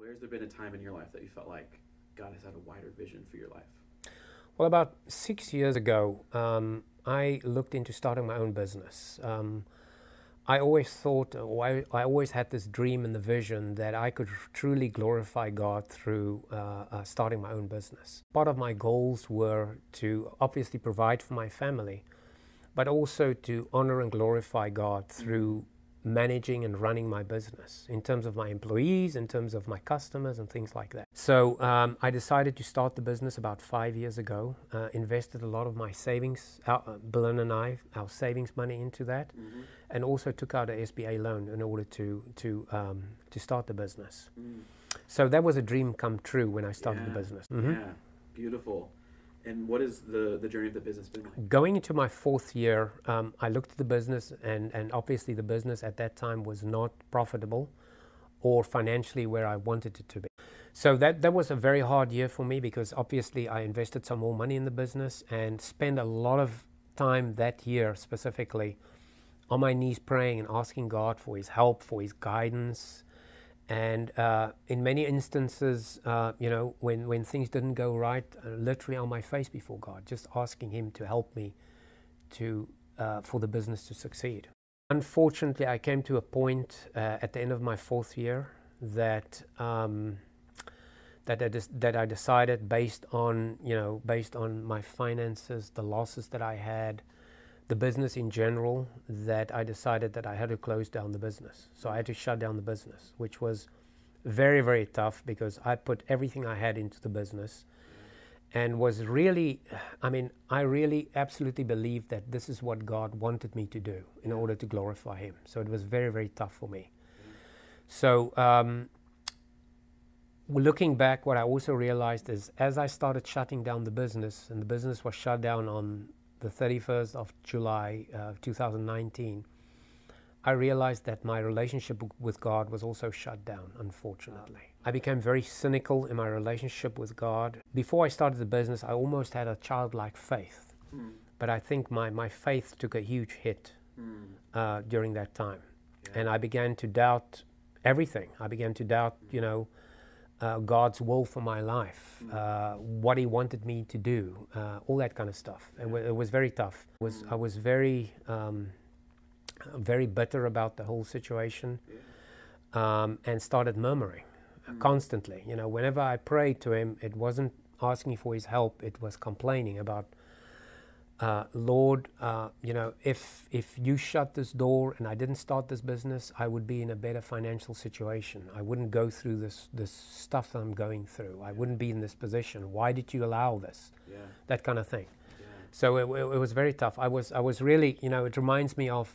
Where's there been a time in your life that you felt like God has had a wider vision for your life? Well, about 6 years ago, I looked into starting my own business. I always thought, or I always had this dream and the vision that I could truly glorify God through starting my own business. Part of my goals were to obviously provide for my family, but also to honor and glorify God through managing and running my business in terms of my employees, in terms of my customers and things like that. So I decided to start the business about 5 years ago, invested a lot of my savings, Belinda and I, our savings money into that, and also took out an SBA loan in order to start the business. So that was a dream come true when I started the business. Yeah, beautiful. And what has the journey of the business been like? Going into my 4th year, I looked at the business, and obviously the business at that time was not profitable or financially where I wanted it to be. So that was a very hard year for me, because obviously I invested some more money in the business and spent a lot of time that year specifically on my knees praying and asking God for His help, for His guidance. And in many instances, when things didn't go right, literally on my face before God, just asking Him to help me for the business to succeed. Unfortunately, I came to a point at the end of my 4th year that I decided, based on my finances, the losses that I had, the business in general, that I decided that I had to close down the business. So I had to shut down the business, which was very, very tough, because I put everything I had into the business and was really, I really absolutely believed that this is what God wanted me to do in order to glorify Him. So it was very, very tough for me. So looking back, what I also realized is, as I started shutting down the business, and the business was shut down on the 31st of July 2019, I realized that my relationship with God was also shut down, unfortunately. I became very cynical in my relationship with God. Before I started the business, I almost had a childlike faith. But I think my faith took a huge hit during that time. And I began to doubt everything. I began to doubt, God's will for my life, what He wanted me to do, all that kind of stuff. It was very tough. I was very bitter about the whole situation, and started murmuring constantly. Whenever I prayed to Him, it wasn't asking for His help, it was complaining about, Lord, if you shut this door and I didn't start this business, I would be in a better financial situation. I wouldn't go through this stuff that I'm going through. I wouldn't be in this position. Why did you allow this? That kind of thing. So it was very tough. I was really, it reminds me of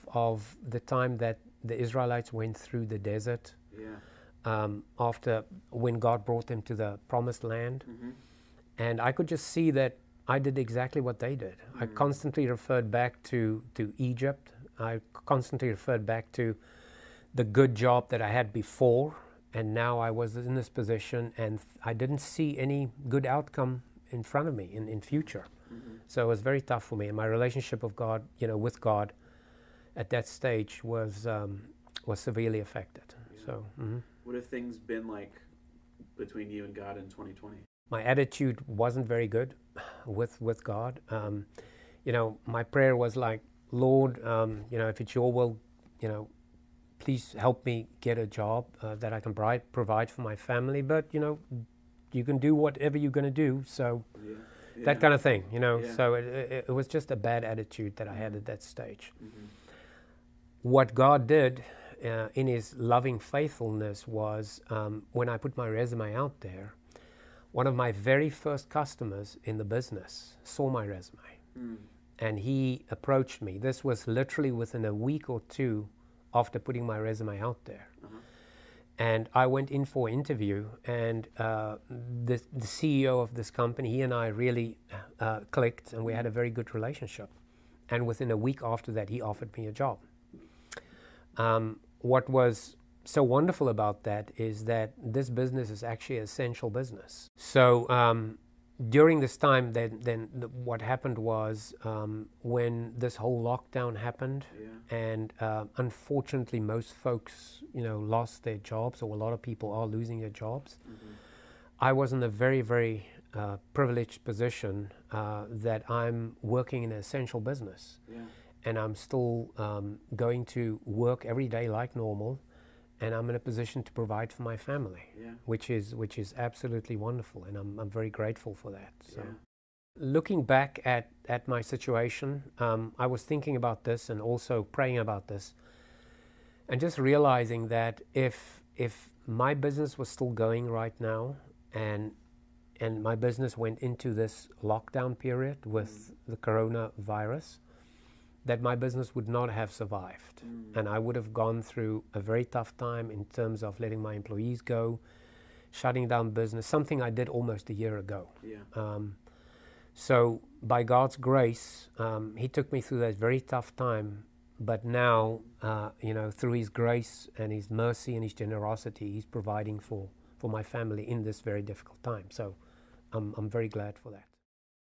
the time that the Israelites went through the desert after, when God brought them to the promised land. And I could just see that I did exactly what they did. I constantly referred back to Egypt. I constantly referred back to the good job that I had before, and now I was in this position, and I didn't see any good outcome in front of me in future. So it was very tough for me, and my relationship with God, at that stage was severely affected. So. What have things been like between you and God in 2020? My attitude wasn't very good with God. My prayer was like, Lord, if it's your will, please help me get a job that I can provide for my family. But, you can do whatever you're going to do. So that kind of thing, So it was just a bad attitude that I had at that stage. What God did in His loving faithfulness was, when I put my resume out there, one of my very first customers in the business saw my resume, and he approached me. This was literally within a week or two after putting my resume out there. And I went in for an interview, and the CEO of this company, he and I really clicked, and we had a very good relationship. And within a week after that, he offered me a job. What was so wonderful about that is that this business is actually an essential business. So during this time, what happened was when this whole lockdown happened, and unfortunately most folks, lost their jobs, or a lot of people are losing their jobs. I was in a very, very privileged position that I'm working in an essential business, and I'm still going to work every day like normal. And I'm in a position to provide for my family, which is absolutely wonderful, and I'm very grateful for that. So, looking back at my situation, I was thinking about this and also praying about this, and just realizing that if my business was still going right now, and my business went into this lockdown period with the coronavirus, that my business would not have survived. And I would have gone through a very tough time in terms of letting my employees go, shutting down business, something I did almost a year ago. So by God's grace, He took me through that very tough time, but now, through His grace and His mercy and His generosity, He's providing for my family in this very difficult time. So I'm very glad for that.